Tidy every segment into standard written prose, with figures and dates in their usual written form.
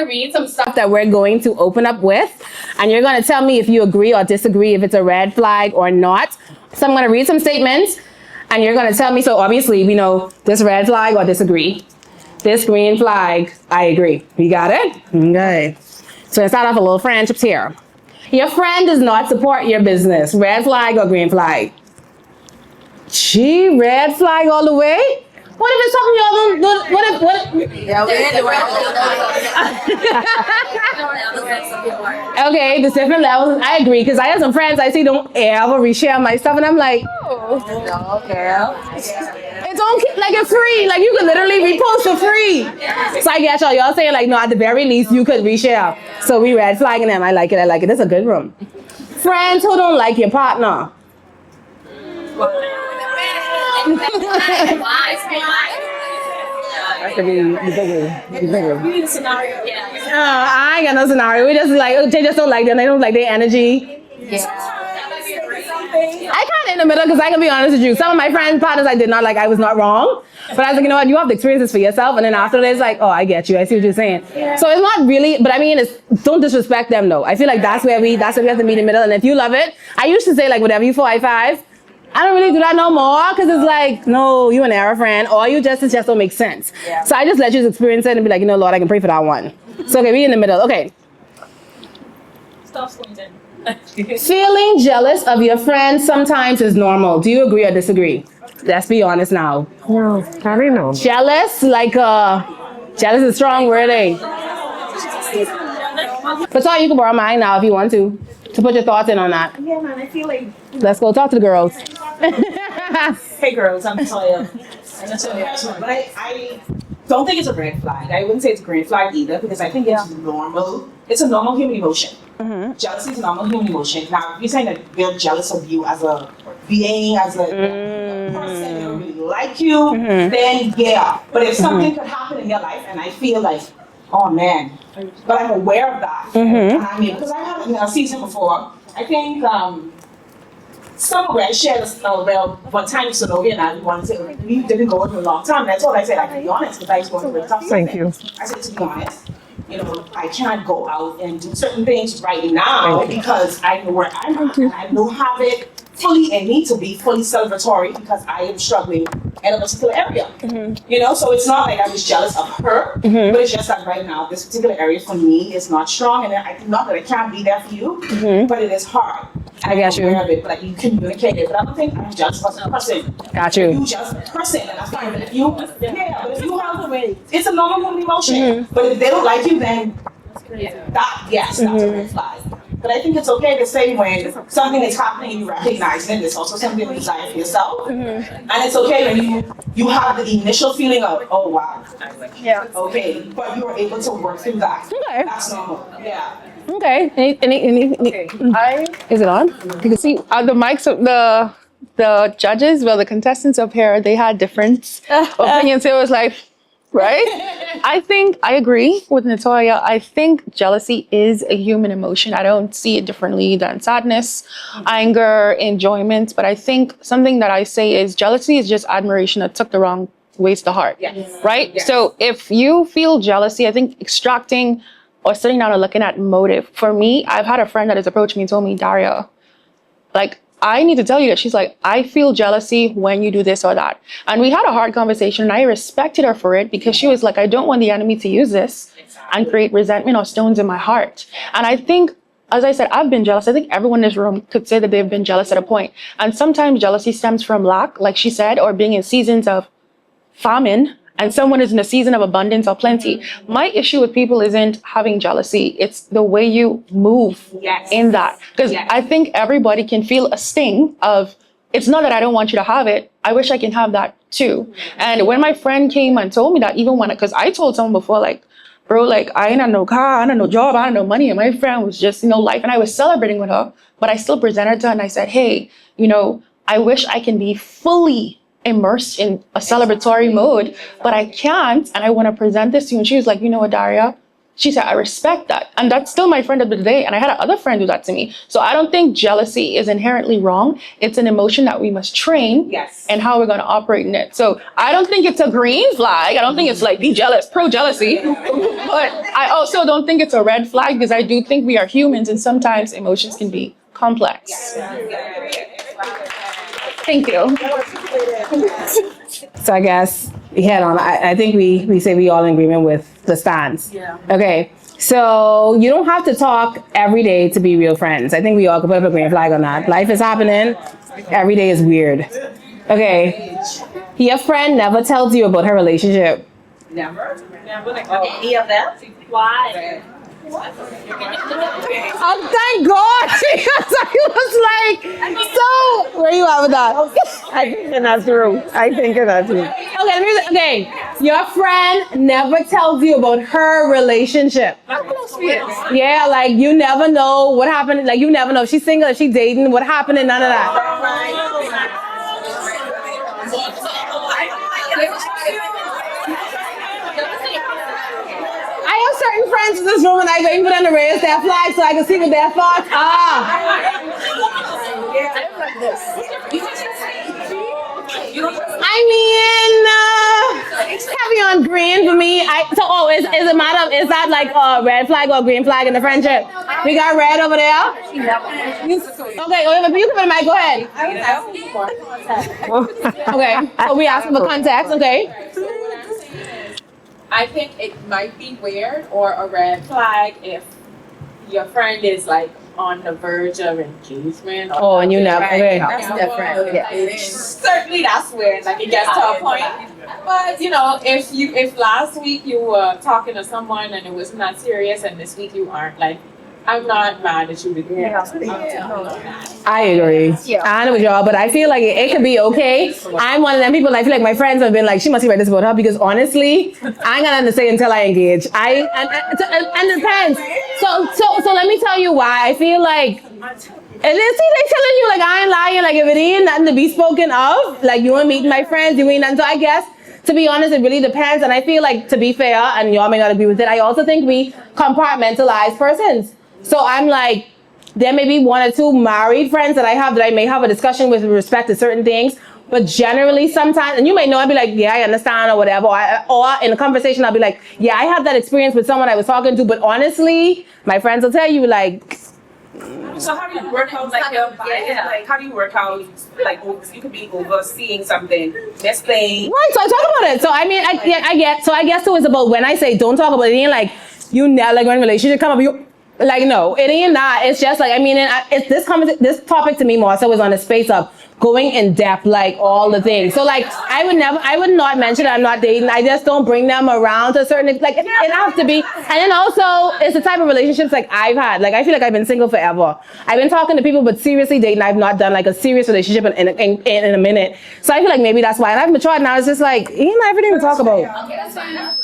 to read some stuff that we're going to open up with, and you're going to tell me if you agree or disagree, if it's a red flag or not. So I'm going to read some statements, and you're going to tell me. So obviously, we know this red flag or disagree. This green flag, I agree. You got it? Okay. So let's start off a little friendships here. Your friend does not support your business. Red flag or green flag? Gee, red flag all the way? What if it's something y'all don't do? What if? Yeah, okay, there's different levels. I agree, because I have some friends I see don't ever reshare my stuff, and I'm like, oh, okay. It's okay, like it's free. Like you could literally repost for free. So I get y'all saying like, no, at the very least you could reshare. So we red flagging them. I like it. It's a good room. Friends who don't like your partner. That could be bigger. You need a scenario. I ain't got no scenario. We just like, they just don't like them. They don't like their energy. Yeah. I kind of in the middle, because I can be honest with you. Some of my friends, partners I did not like, I was not wrong. But I was like, you know what, you have the experiences for yourself. And then after that, it's like, oh, I get you. I see what you're saying. Yeah. So it's not really, but I mean, don't disrespect them though. I feel like that's where we have to meet in the middle. And if you love it, I used to say like, whatever you 4, I 5. I don't really do that no more, because it's like, no, you an error friend, or it just don't make sense. Yeah. So I just let you experience it and be like, you know, Lord, I can pray for that one. So okay, we in the middle. Okay. Stop squinting. Feeling jealous of your friend sometimes is normal. Do you agree or disagree? Let's be honest now. No, I don't know. Jealous, like jealous is a strong word, eh? But so you can borrow mine now if you want to put your thoughts in on that. Yeah, man, I feel like. Let's go talk to the girls. Hey, girls, I'm Toya. But I don't think it's a red flag. I wouldn't say it's a green flag either, because I think it's normal. It's a normal human emotion. Mm-hmm. Jealousy is a normal human emotion. Now, if you're saying that they're jealous of you as a being, as a person, they don't really like you, then yeah. But if something could happen in your life, and I feel like, oh man, but I'm aware of that. I mean, because I've had a season before. I think somewhere I shared one time with Sonovia, and I wanted to say, we didn't go for a long time. And I told her, I said, I can be honest, because I was going through a tough season. Thank you. I said, to be honest, you know, I can't go out and do certain things right now because I know where I'm at. I don't have it fully in me to be fully celebratory, because I am struggling in a particular area. You know, so it's not like I was jealous of her, but it's just that right now this particular area for me is not strong, and not that I can't be there for you, but it is hard. I got you. Of it, but like you communicate it. But I don't think I'm jealous of a person. Got you. You just a person, and that's fine. But if you, but if you have the way, it's a normal human emotion. But if they don't like you, then that's a red flag. But I think it's okay to say when something is happening and you recognize it, it's also something you desire for yourself. And it's okay when you have the initial feeling of, oh wow, okay, but you were able to work through that. Okay. That's normal. Yeah. Okay. Okay. Is it on? You can see the mics of the judges, well, the contestants up here, they had different opinions. It was like, right? I think I agree with Natoya. I think jealousy is a human emotion. I don't see it differently than sadness, anger, enjoyment. But I think something that I say is jealousy is just admiration that took the wrong ways to heart. Yes. Right? Yes. So if you feel jealousy, I think extracting or sitting down and looking at motive. For me, I've had a friend that has approached me and told me, Daria, like, I need to tell you that. She's like, I feel jealousy when you do this or that. And we had a hard conversation, and I respected her for it, because she was like, I don't want the enemy to use this and create resentment or stones in my heart. And I think, as I said, I've been jealous. I think everyone in this room could say that they've been jealous at a point. And sometimes jealousy stems from lack, like she said, or being in seasons of famine, and someone is in a season of abundance or plenty. My issue with people isn't having jealousy. It's the way you move in that. Because I think everybody can feel a sting of, it's not that I don't want you to have it. I wish I can have that too. And when my friend came and told me that, even when, because I told someone before, like, bro, like, I ain't had no car, I ain't had no job, I had no money. And my friend was just, life. And I was celebrating with her, but I still presented to her and I said, hey, I wish I can be fully immersed in a celebratory mode, but I can't, and I want to present this to you. And she was like, you know what, Daria, She said, I respect that. And that's still my friend of the day. And I had another friend do that to me. So I don't think jealousy is inherently wrong. It's an emotion that we must train and how we're going to operate in it. So I don't think it's a green flag. I don't think it's like be jealous, pro jealousy. But I also don't think it's a red flag because I do think we are humans and sometimes emotions can be complex. Thank you. So I guess we head on. I think we say we all in agreement with the stance. Yeah. Okay. So you don't have to talk every day to be real friends. I think we all can put up a green flag on that. Life is happening. Every day is weird. Okay. Your friend never tells you about her relationship. Never. Any of them? Why? Oh, thank God! Because I was like, so where you at with that? I think that's true. Okay, your friend never tells you about her relationship. Yeah, like you never know what happened. Like you never know if she's single, if she's dating, what happened, and none of that. I have certain friends in this room, and I wait for them to raise their flag so I can see what their thoughts are. I mean, heavy on green for me. Is it matter? Is that like a red flag or green flag in the friendship? We got red over there. Okay, you can put the mic. Go ahead. Okay, so we asked for context. Okay. I think it might be weird or a red flag if your friend is like on the verge of engagement. Oh, and you never. Okay. That's different. Yeah. Certainly, that's weird. Like it gets to a point. But if last week you were talking to someone and it was not serious, and this week you aren't, like, I'm not mad at you because I agree. I know with y'all, but I feel like it could be okay. I'm one of them people. I feel like my friends have been like, she must have read this about her because honestly, I ain't got nothing to say until I engage. And it depends. So let me tell you why. I feel like, and they telling you like I ain't lying. Like if it ain't nothing to be spoken of, like you ain't meeting my friends, you ain't nothing. So I guess, to be honest, it really depends. And I feel like, to be fair, and y'all may not agree with it, I also think we compartmentalize persons. So I'm like, there may be one or two married friends that I have that I may have a discussion with respect to certain things. But generally sometimes, and you may know, I'd be like, yeah, I understand or whatever. Or in a conversation, I'll be like, yeah, I had that experience with someone I was talking to. But honestly, my friends will tell you like. So how do you work out like like how do you work out like you could be overseeing something, misplay? Right, so I talk about it. So I mean, I guess so it's about when I say don't talk about it, it ain't like you never like when relationship come up, you like no, it ain't that. It's just like I mean, it's this topic to me more so is on the space of going in depth, like all the things. So like I would not mention that I'm not dating. I just don't bring them around to a certain like it has to be. And then also it's the type of relationships like I've had. Like I feel like I've been single forever. I've been talking to people, but seriously dating, I've not done like a serious relationship in a minute. So I feel like maybe that's why. And I've matured now. It's just like ain't everything to talk about. Okay, that's fine.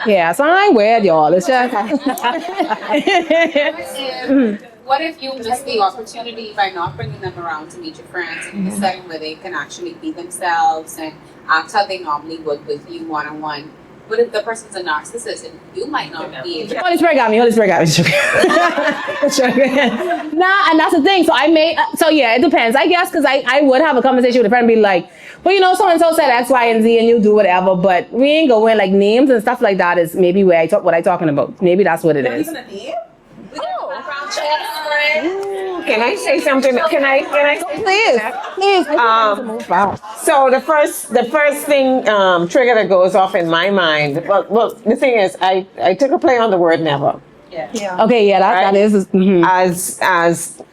Yeah, so I ain't weird, y'all. It's just. What if you miss the opportunity by not bringing them around to meet your friends in a setting where they can actually be themselves and act how they normally would with you one-on-one? What if the person's a narcissist and you might not be able to? Holy Spirit got me. Nah, and that's the thing. So yeah, it depends. I guess because I would have a conversation with a friend and be like, well, so-and-so said X, Y, and Z and you do whatever, but we ain't going like names and stuff like that is maybe what I'm talking about. Maybe that's what it is. Even a name? Can I say something? Can I Please. So the first thing trigger that goes off in my mind. Well, the thing is, I took a play on the word never. Okay, yeah, that is. Mm-hmm. As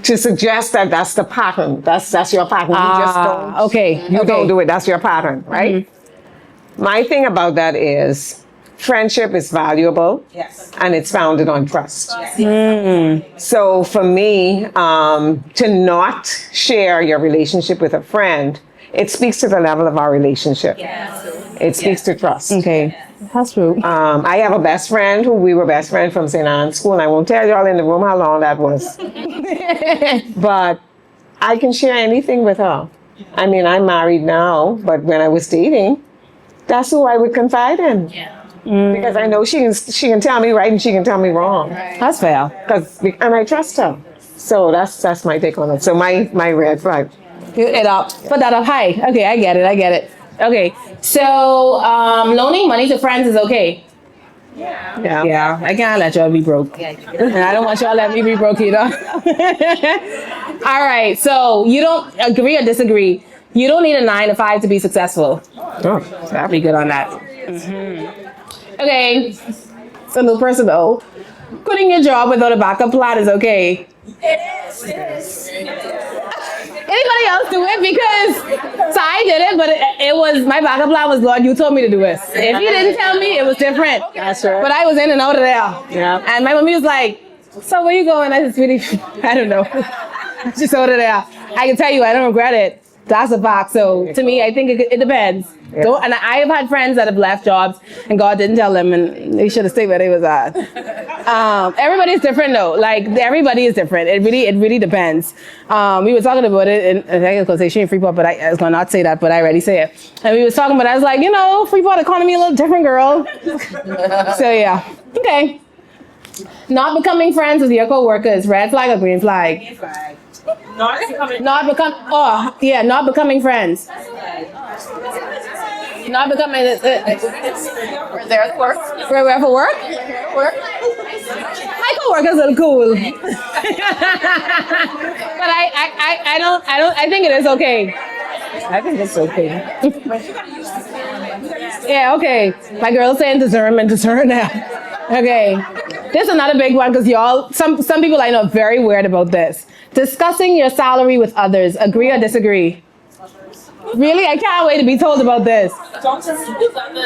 to suggest that that's the pattern. That's your pattern. You just don't. Okay. You don't do it. That's your pattern, right? Mm-hmm. My thing about that is friendship is valuable. Yes. And it's founded on trust. Yes. So for me, to not share your relationship with a friend, it speaks to the level of our relationship. Yes. It speaks to trust. Okay. That's true. I have a best friend who we were best friends from St. Anne's School, and I won't tell y'all in the room how long that was. But I can share anything with her. I mean, I'm married now, but when I was dating, that's who I would confide in. because I know she can tell me right and she can tell me wrong. That's fair. And I trust her. So that's my take on it. So my red flag. It up. Put that up high. Okay, I get it. Okay. So loaning money to friends is okay. Yeah, I can't let y'all be broke. And I don't want y'all to let me be broke either. All right, so you don't agree or disagree? You don't need a 9 to 5 to be successful. Oh, I'll be good on that. Mm-hmm. Okay, it's a little personal. Quitting your job without a backup plan is okay. It is. Anybody else do it? Because so I did it, but it was my backup plan was, Lord, you told me to do this. If you didn't tell me, it was different. That's right. But I was in and out of there. Yeah. And my mommy was like, so where you going? I just really, I don't know. Just out of there. I can tell you, I don't regret it. That's a fact. So to me, I think it depends. Yeah. And I have had friends that have left jobs and God didn't tell them and they should have stayed where they was at. Everybody's different though. Like everybody is different. It really depends. We were talking about it and I was going to say she ain't Freeport, but I was going to not say that, but I already say it. And we was talking about it. I was like, Freeport economy a little different, girl. So yeah. Okay. Not becoming friends with your co-workers, red flag or green flag? Green flag. Not becoming friends. Not becoming We're there at work. Where for work? My coworkers are cool. But I think it is okay. I think it's okay. Yeah, okay. My girl's saying discern now. Okay. This is another big one because y'all, some people I know are very weird about this. Discussing your salary with others, agree or disagree? Really? I can't wait to be told about this. don't just speak on the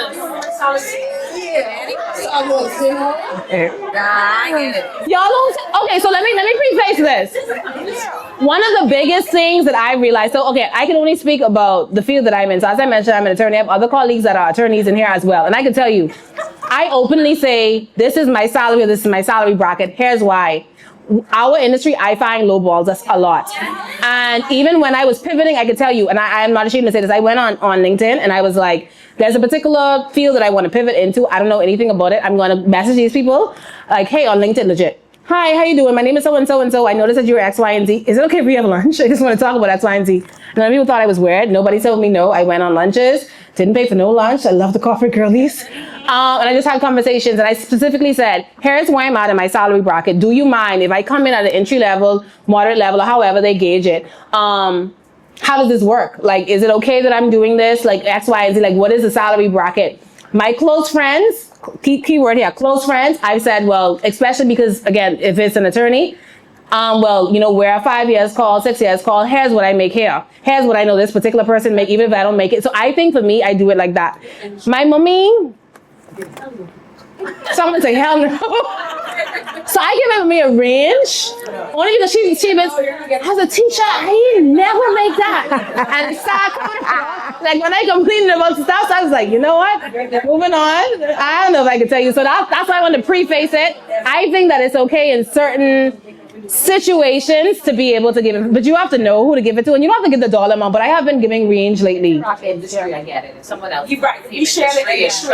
Y'all don't, okay, so let me preface this. One of the biggest things that I realized, so okay, I can only speak about the field that I'm in. So as I mentioned, I'm an attorney. I have other colleagues that are attorneys in here as well. And I can tell you, I openly say, this is my salary, or this is my salary bracket. Here's why. Our industry, I find lowballs us a lot. And even when I was pivoting, I could tell you, and I'm not ashamed to say this, I went on LinkedIn and I was like, there's a particular field that I want to pivot into. I don't know anything about it. I'm going to message these people like, hey, on LinkedIn, legit. Hi, how you doing? My name is so-and-so and so. I noticed that you're X, Y, and Z. Is it okay if we have lunch? I just want to talk about X, Y, and Z. And people thought I was weird. Nobody told me no. I went on lunches. Didn't pay for no lunch. I love the corporate girlies. And I just had conversations and I specifically said, here's where I'm at in my salary bracket. Do you mind if I come in at an entry level, moderate level, or however they gauge it? How does this work? Like, is it okay that I'm doing this? Like X, Y, and Z, like what is the salary bracket? My close friends, keyword here, close friends, I've said, well, especially because again, if it's an attorney, we're 5 years called, 6 years called, here's what I make here. Here's what I know this particular person make, even if I don't make it. So I think for me, I do it like that. My mommy, someone say hell no. So I give my mommy a range, only because she as a teacher, I ain't never make that. And start like when I complained about stuff, so I was like, you know what? Moving on. I don't know if I can tell you. So that's why I want to preface it. I think that it's okay in certain situations to be able to give it, but you have to know who to give it to, and you don't have to give the dollar amount. But I have been giving range lately. Industry, I get it. If someone else, You share the industry.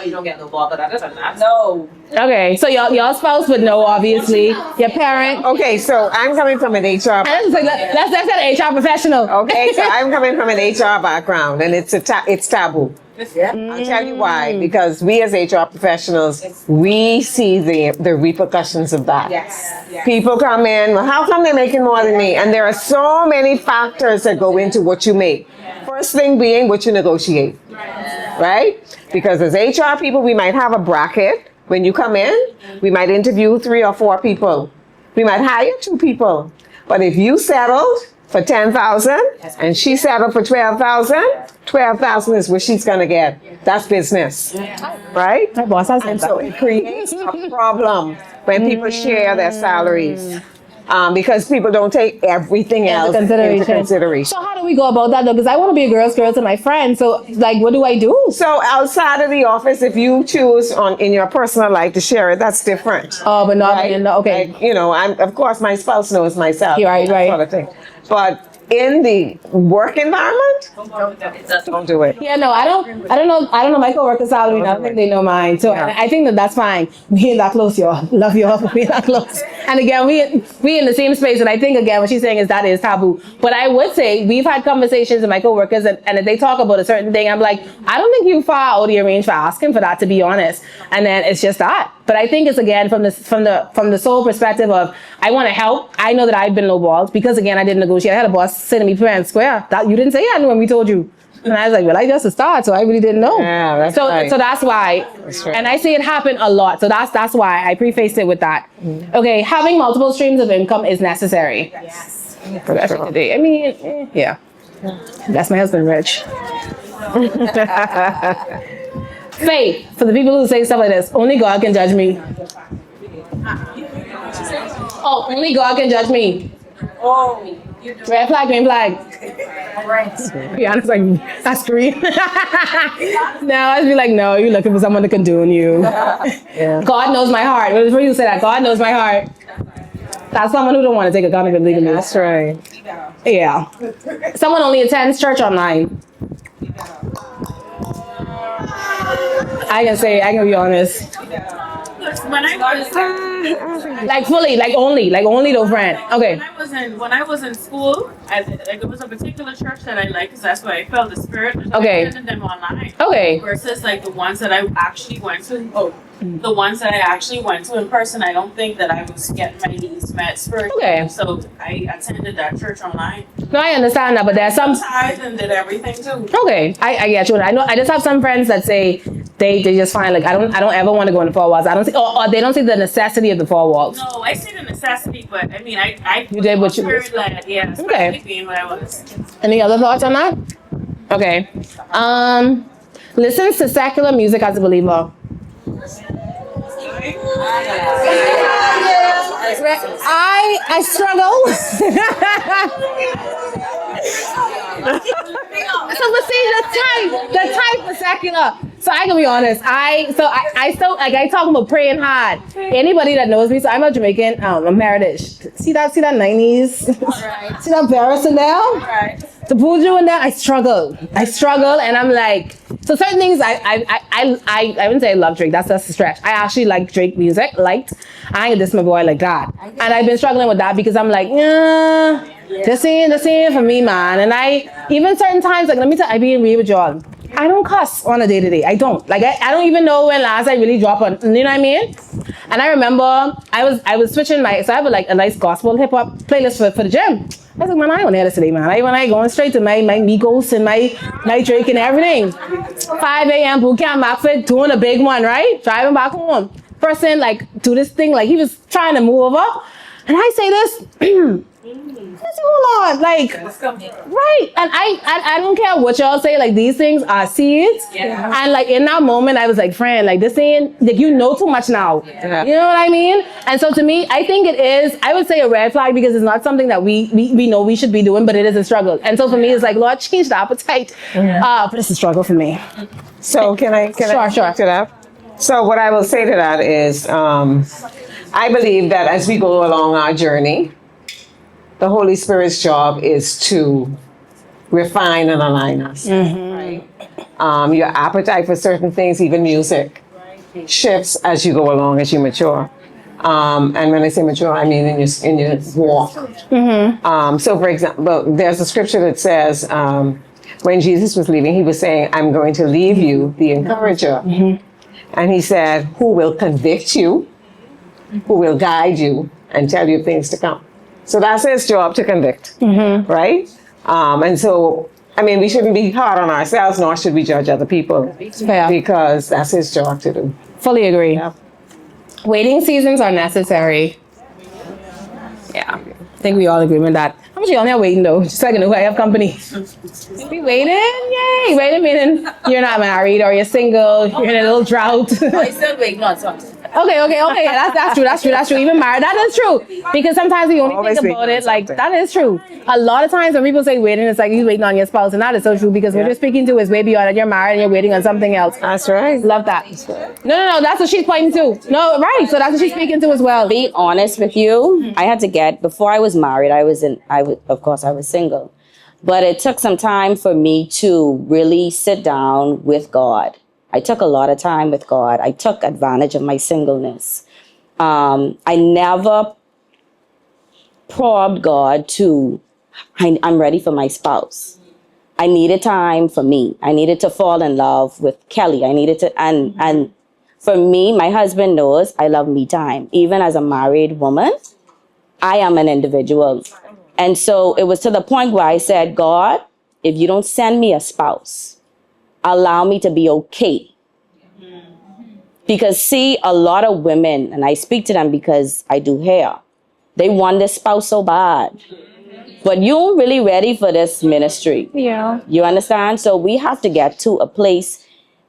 you don't get no ball, but other than that, No. Okay, so your spouse would know, obviously. Your parent. Okay, so I'm coming from an HR. Let's get an HR professional. Okay, so I'm coming from an HR background, and it's taboo. I'll tell you why. Because we as HR professionals, we see the repercussions of that. Yes. People come in, well, how come they're making more than me? And there are so many factors that go into what you make. First thing being what you negotiate, right? Because as HR people, we might have a bracket. When you come in, we might interview 3 or 4 people. We might hire 2 people. But if you settled for 10,000 and she settled for 12,000, 12,000 is what she's gonna get. That's business, right? My boss has And so it creates a problem when people share their salaries. Because people don't take everything else into consideration. So how do we go about that though? Because I want to be a girl to my friend. So like, what do I do? So outside of the office, if you choose in your personal life to share it, that's different. Oh, but not right? in the, okay. Like, of course my spouse knows myself. You're right, that right. sort of thing. But in the work environment, don't do it. Yeah, no, I don't know my coworkers' salary. I don't think they know mine. So I think that's fine. We ain't that close, y'all. Love y'all, but we ain't that close. And again, we in the same space. And I think again, what she's saying is that is taboo. But I would say we've had conversations with my coworkers, and if they talk about a certain thing, I'm like, I don't think you far out of your range for asking for that, to be honest. And then it's just that. But I think it's again from the sole perspective of I want to help. I know that I've been lowballed because again I didn't negotiate. I had a boss say to me fair and square that you didn't say that when we told you. And I was like, well, I just a start, so I really didn't know. Yeah, that's right. So that's why. That's right. And I see it happen a lot. So that's why I prefaced it with that. Okay, having multiple streams of income is necessary. Yes. Especially today. I mean, yeah. That's my husband, Rich. Faith, for the people who say stuff like this, only God can judge me. Oh, only God can judge me. Oh, Red flag, green flag. right. Be honest, like, that's green. Now I'd be like, no, you're looking for someone to condone you. Yeah. God knows my heart. What you say that? God knows my heart. That's someone who don't want to take accountability to me. That's right. Yeah. Someone only attends church online. I can be honest. When I was Like fully, like only though, friend. Okay. when I was in school, it was a particular church that I liked because that's where I felt the spirit. Okay. I attended them online. Okay. Versus like the ones that I actually went to. Oh, the ones that I actually went to in person, I don't think that I was getting my needs met spiritually. Okay. So I attended that church online. No, I understand that, but there's some. Tithed and did everything too. Okay, I get you. I know. I just have some friends that say they just find like I don't ever want to go in the four walls. I don't see, or they don't see the necessity of the four walls. No, I see the necessity, but I mean, I You did what you- spirit led, yeah. Okay. Especially being what I was. Any other thoughts on that? Okay. Listens to secular music as a believer. I struggle. So but see the type of secular. So I can be honest. I still like I talk about praying hard. Anybody that knows me, so I'm a Jamaican. I'm heritage. See that 90s. See that Paris in there. Right. The Buju in there. I struggle, and I'm like, so certain things I wouldn't say I love Drake. That's just a stretch. I actually like Drake music. I ain't this my boy like that, and I've been struggling with that because I'm like, yeah. This ain't for me, man. And I even certain times, like let me tell you, I be in real with y'all. I don't cuss on a day-to-day. I don't. Like I don't even know when last I really drop on, you know what I mean? And I remember I was switching so I have a nice gospel hip hop playlist for the gym. I was like, man, I want to hear this today, man. I going straight to my Migos and my Drake and everything. 5 a.m. boot camp outfit, doing a big one, right? Driving back home. Person like do this thing, like he was trying to move over. And I say this, hold on, like, right? And I don't care what y'all say, like these things are seeds. Yeah. And like in that moment, I was like, friend, like this ain't, like you know too much now. Yeah. You know what I mean? And so to me, I think it is, I would say a red flag because it's not something that we know we should be doing, but it is a struggle. And so for me, it's like, Lord, change the appetite. But it's a struggle for me. So can I Sure. talk to that? So what I will say to that is, I believe that as we go along our journey, the Holy Spirit's job is to refine and align us. Right? Your appetite for certain things, even music, shifts as you go along, as you mature. And when I say mature, I mean in your walk. So for example, there's a scripture that says, when Jesus was leaving, he was saying, I'm going to leave you the encourager. And he said, who will convict you, who will guide you and tell you things to come. So that's his job, to convict, right? And so, I mean, we shouldn't be hard on ourselves, nor should we judge other people, Fair. because that's his job to do. Fully agree. Yeah. Waiting seasons are necessary. Yeah, I think we all agree with that. How much y'all now waiting though? Just so I can know who I have company. We waiting? Yay! Waiting meaning you're not married or you're single, you're in a little drought. I still waiting on something. Okay. Yeah, that's true. Even married, that is true. Because sometimes we only Always think about waiting it on like something. that is true. A lot of times when people say waiting, it's like you're waiting on your spouse, and that is so true because what you're speaking to is way beyond it. You're married and you're waiting on something else. That's right. Love that. No, that's what she's pointing to. No, right. So that's what she's speaking to as well. Be honest with you, I had to get, before I was married, of course I was single. But it took some time for me to really sit down with God. I took a lot of time with God. I took advantage of my singleness. I never probed God to, I'm ready for my spouse. I needed time for me. I needed to fall in love with Kelly. I needed to, and for me, my husband knows I love me time. Even as a married woman, I am an individual. And so it was to the point where I said, God, if you don't send me a spouse, allow me to be okay. Because see, a lot of women, and I speak to them because I do hair, they want this spouse so bad. But you're really ready for this ministry. Yeah. You understand? So we have to get to a place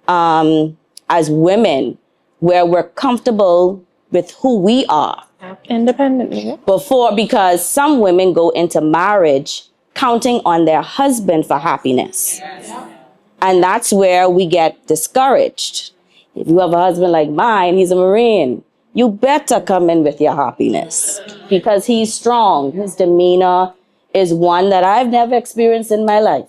as women where we're comfortable with who we are. Independently. Because some women go into marriage counting on their husband for happiness. And that's where we get discouraged. If you have a husband like mine, he's a Marine. You better come in with your happiness because he's strong. His demeanor is one that I've never experienced in my life.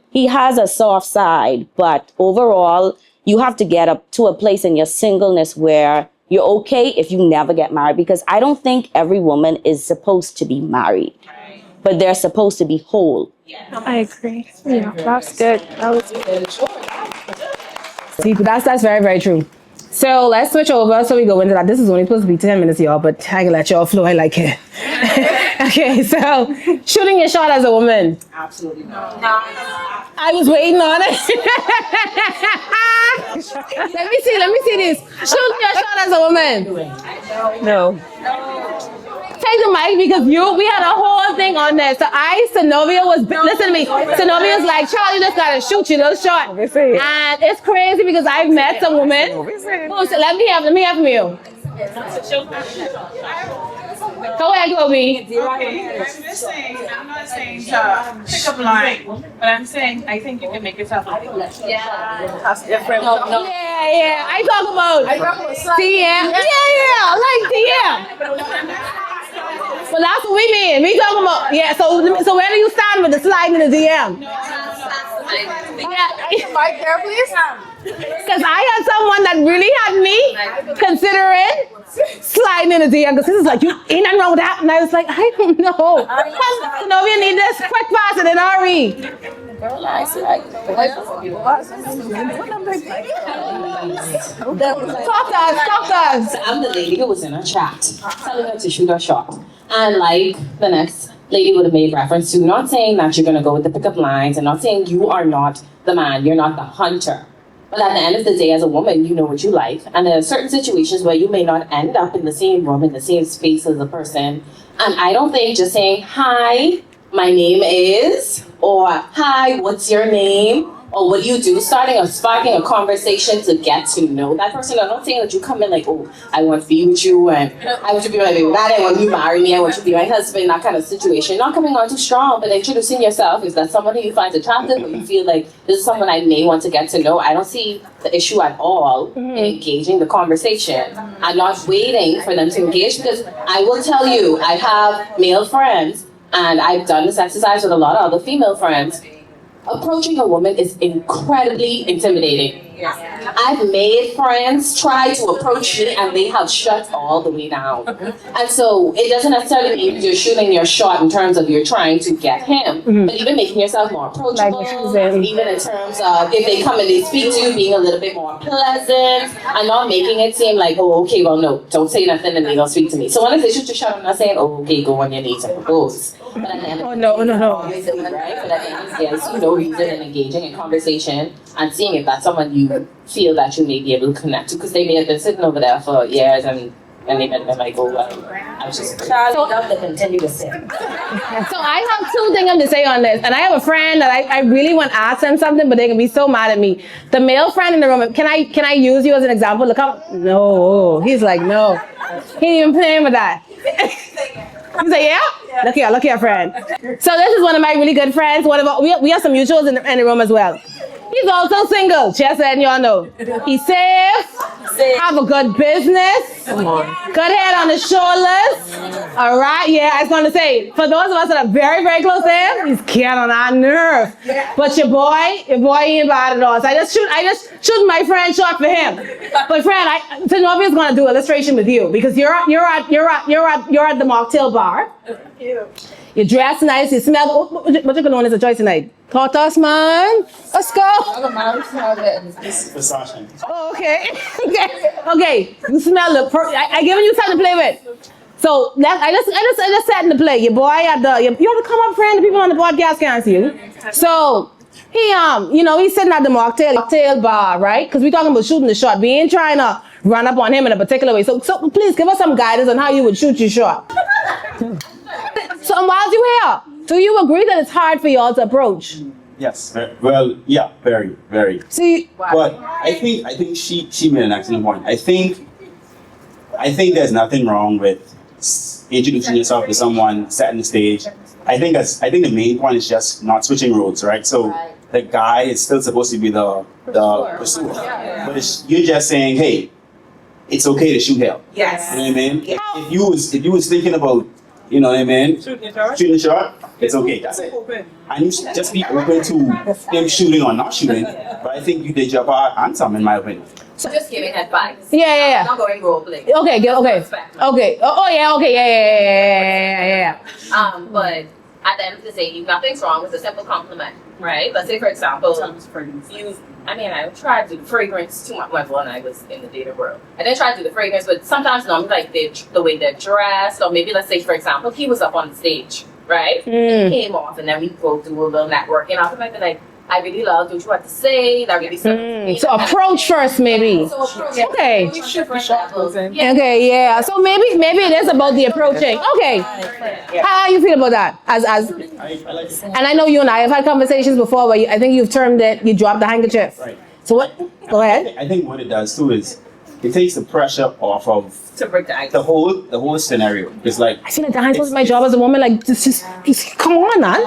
He has a soft side, but overall, you have to get up to a place in your singleness where you're okay if you never get married, because I don't think every woman is supposed to be married, but they're supposed to be whole. I agree. Yeah, that's good. That was good. See, that's very, very true. So let's switch over. So we go into that. This is only supposed to be 10 minutes, y'all, but I can let y'all flow. I like it. Okay, so shooting your shot as a woman. Absolutely not. I was waiting on it. let me see this. Shooting your shot as a woman. No. Take the mic because we had a whole thing on this. So Synovia was, listen to me. Synovia was like, Charlie, just gotta shoot your little shot. And it's crazy because I've met some women. Who said, let me have from you. Go ahead, Kobe. Okay, I'm not saying to pick up line, but I'm saying I think you can make yourself a That's different. Yeah. I talk about DM. Yeah, I like DM. Well, that's what we mean. We talking about, yeah, so where do you stand with the sliding in the DM? Mic there, please. Because I had someone that really had me considering sliding in the DM, because this is like, you ain't nothing wrong with that. And I was like, I don't know. So we need this quick pass and then RE. Talk to us. I'm the lady who was in a chat telling her to shoot her shot. And like the next lady would have made reference to, not saying that you're going to go with the pickup lines and not saying you are not the man, you're not the hunter. But at the end of the day, as a woman, you know what you like. And there are certain situations where you may not end up in the same room, in the same space as a person. And I don't think just saying, hi, my name is, or hi, what's your name? Or what do you do? Sparking a conversation to get to know that person. I'm not saying that you come in like, oh, I want to be with you and I want you to be my baby daddy, I want you to marry me, I want you to be my husband, that kind of situation. Not coming on too strong, but introducing yourself. Is that someone who you find attractive or you feel like this is someone I may want to get to know? I don't see the issue at all in engaging the conversation and not waiting for them to engage, because I will tell you, I have male friends and I've done this exercise with a lot of other female friends. Approaching a woman is incredibly intimidating. I've made friends try to approach me and they have shut all the way down. And so it doesn't necessarily mean you're shooting your shot in terms of you're trying to get him, but even making yourself more approachable, even in terms of if they come and they speak to you, being a little bit more pleasant and not making it seem like, oh, okay, well, no, don't say nothing and they don't speak to me. So when I say shoot your shot, I'm not saying, oh, okay, go on your knees and propose. But at the end of the day, right? But at the end of the day, I see no reason in engaging in conversation and seeing if that's someone you feel that you may be able to connect to, because they may have been sitting over there for years and they might have been like, oh, well, I was just love to continue to sit. So I have two things to say on this, and I have a friend that I really want to ask them something, but they can be so mad at me. The male friend in the room, can I use you as an example? Look up. No, he's like, no, he ain't even playing with that. You say, yeah? Look here, friend. So this is one of my really good friends. We have some mutuals in the room as well. He's also single, just letting y'all know. He's safe, have a good business, Come on. Good head on the shoulders. All right, yeah, I was going to say, for those of us that are very, very close to him, he's getting on our nerve. But your boy ain't bad at all. So I just shoot my friend shot for him. But friend, Zenobia's going to do illustration with you because you're at the mocktail bar. You dress nice, you smell. What you going as a choice tonight? Caught us, man. Let's go. Oh, okay. Okay. You smell the. I given you something to play with. So I just sat in the play. Your boy at the. You have to come up, friend. The people on the podcast can't see you. So he he's sitting at the mocktail bar, right? Because we're talking about shooting the shot. We ain't trying to run up on him in a particular way. So please give us some guidance on how you would shoot your shot. So while you here, do you agree that it's hard for y'all to approach? Yes. Well, yeah, very, very. See, but I think she made an excellent point. I think there's nothing wrong with introducing yourself to someone, setting the stage. I think the main point is just not switching roles, right? So the guy is still supposed to be the pursuer, but you're just saying, hey, it's okay to shoot hell. Yes. You know what I mean? If you was thinking about, you know what I mean? Shooting the shot, it's okay. That's it. And you should just be open to him shooting or not shooting. But I think you did your part and some, in my opinion. So just giving advice. Yeah. Not going role play. Okay. Okay. Oh yeah. Okay. Yeah. But at the end of the day, nothing's wrong with a simple compliment, right? Let's say, for example, I tried to do the fragrance too much when I was in the dating world. I didn't try to do the fragrance, but sometimes normally like the way they're dressed, or maybe let's say, for example, he was up on the stage, right? He came off, and then we go do a little networking. I might be like, I really love what you had to say. That really so approach first, maybe. Okay. Okay, yeah. So maybe it is about the approaching. Okay. How you feel about that? And I know you and I have had conversations before where I think you've termed it, you dropped the handkerchief. Right. So what? Go ahead. I think what it does too is it takes the pressure off of To break the ice. the whole scenario. It's like I feel like I'm supposed to my job as a woman. Like, just come on, man.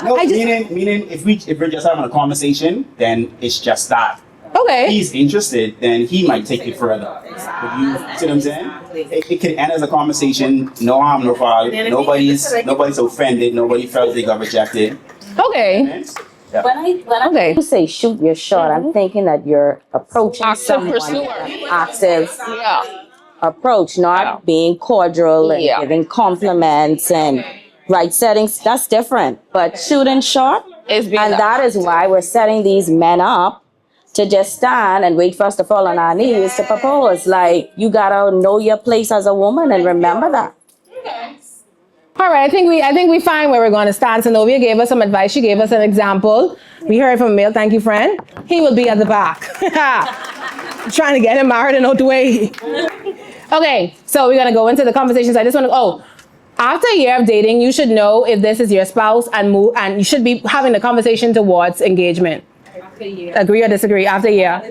no, meaning if we're just having a conversation, then it's just that. Okay. If he's interested, then he might take it further. You see what I'm saying? It could end as a conversation, no harm, no foul. Nobody's offended. Nobody felt they got rejected. Okay. Yeah. When you say shoot your shot, I'm thinking that you're approaching Active someone. pursuer. Active Yeah. approach, not being cordial and giving compliments and right settings. That's different. But shooting shot, Is being and that is why we're setting these men up to just stand and wait for us to fall on our knees to propose. Like, you gotta know your place as a woman and remember that. All right, I think we find where we're going to stand. Zenobia gave us some advice. She gave us an example. We heard from Emil. Thank you, friend. He will be at the back. Trying to get him married in out way. Okay, so we're going to go into the conversations. I just want to, after a year of dating, you should know if this is your spouse and you should be having the conversation towards engagement. Agree or disagree after a year?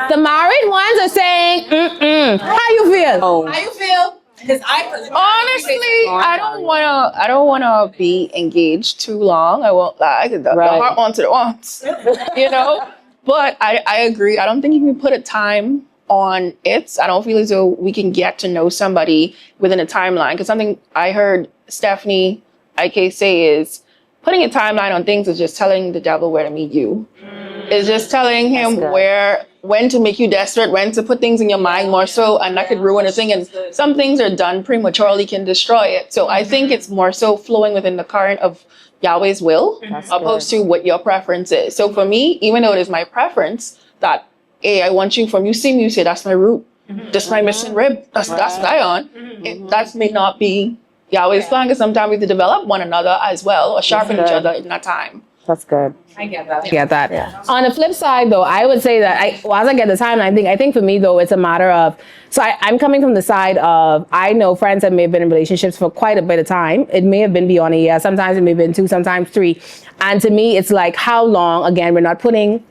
The married ones are saying, How you feel? How you feel? Because Honestly, I don't wanna be engaged too long. I won't lie. The heart wants it once. But I agree. I don't think you can put a time on it. I don't feel as though we can get to know somebody within a timeline. Because something I heard Stephanie IK say is putting a timeline on things is just telling the devil where to meet you. It's just telling him when to make you desperate, when to put things in your mind more so, and that could ruin a thing. And some things are done prematurely can destroy it. So I think it's more so flowing within the current of Yahweh's will, opposed to what your preference is. So for me, even though it is my preference that, hey, I want you from you see me, you say that's my root, that's my missing rib, that's Zion. That may not be Yahweh's plan, because sometimes we have to develop one another as well, or sharpen each other in that time. That's good. I get that. Get that. Yeah. On the flip side, though, I would say that as I get the time, I think for me, though, it's a matter of, so I'm coming from the side of, I know friends that may have been in relationships for quite a bit of time. It may have been beyond a year. Sometimes it may have been 2, sometimes 3. And to me, it's like, how long? Again, we're not putting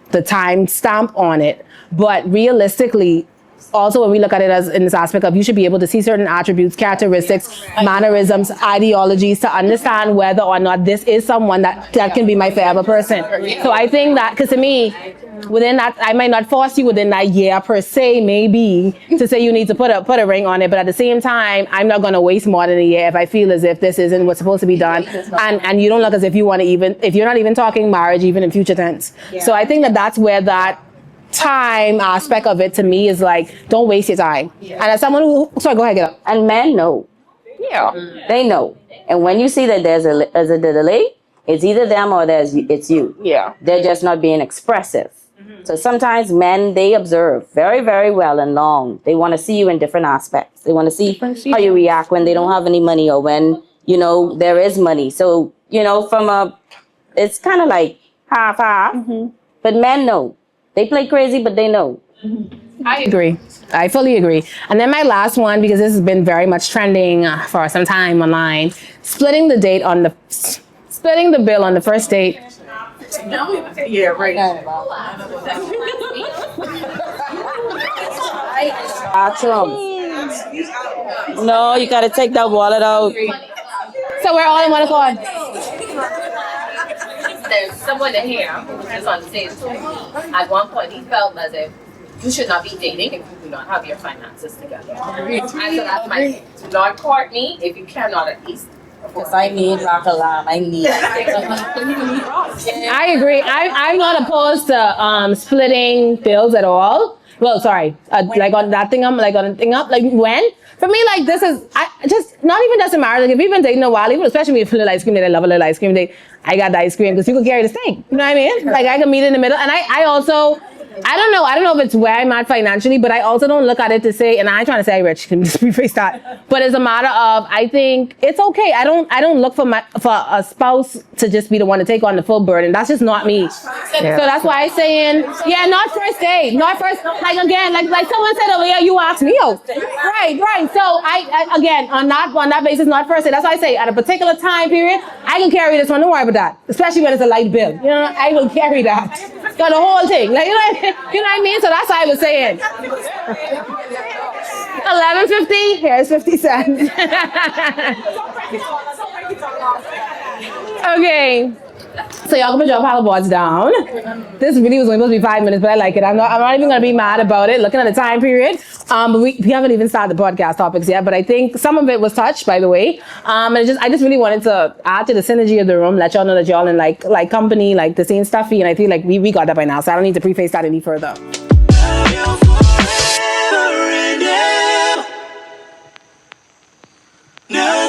the time stamp on it, but realistically, also when we look at it as in this aspect of you should be able to see certain attributes, characteristics, mannerisms, ideologies to understand whether or not this is someone that can be my forever person. So I think that, because to me, within that, I might not force you within that year per se, maybe to say you need to put a ring on it, but at the same time, I'm not going to waste more than a year if I feel as if this isn't what's supposed to be done, and you don't look as if you want to even, if you're not even talking marriage even in future tense. So I think that that's where that time aspect of it to me is like, don't waste your time. And as someone who, sorry, go ahead, get up. And men know. Yeah. They know. And when you see that there's a delay, it's either them or it's you. Yeah. They're just not being expressive. So sometimes men, they observe very, very well and long. They want to see you in different aspects. They want to see how you react when they don't have any money or when, you know, there is money. So, you know, it's kind of like half. But men know. They play crazy, but they know. I agree. I fully agree. And then my last one, because this has been very much trending for some time online, splitting the bill on the first date. Yeah, right. No, you got to take that wallet out. So we're all in one accord. There's someone in here who is on the stage. At one point, he felt as if you should not be dating if you do not have your finances together. And so that's my, do not court me if you cannot at least. Because I need rock alarm. I need. I agree. I'm not opposed to splitting bills at all. Well, sorry, like on that thing, like when. For me, like this is, I just, not even just in marriage, like if we've been dating a while, even especially if you little ice cream date, I love a little ice cream date, I got the ice cream because you can carry the steak, you know what I mean? Like I can meet in the middle, and I also, I don't know if it's where I'm at financially, but I also don't look at it to say, and I ain't trying to say I'm rich, can just rephrase that, but it's a matter of, I think it's okay. I don't look for a spouse to just be the one to take on the full burden. That's just not me. So that's why I'm saying, yeah, not first date, not first, like again, like someone said over here, you asked me out. Right. So I again, on that basis, not first date. That's why I say at a particular time period, I can carry this one, don't worry about that. Especially when it's a light bill. You know, I will carry that. Got the whole thing. Like, you know what I mean? So that's what I was saying. $11.50, here's 50 cents. Okay. So y'all can put your paddle boards down. This really was only supposed to be 5 minutes, but I like it. I'm not even gonna be mad about it, looking at the time period. But we haven't even started the podcast topics yet, but I think some of it was touched, by the way. And I just really wanted to add to the synergy of the room, let y'all know that y'all in like company, like the same stuffy, and I feel like we got that by now, so I don't need to preface that any further. No.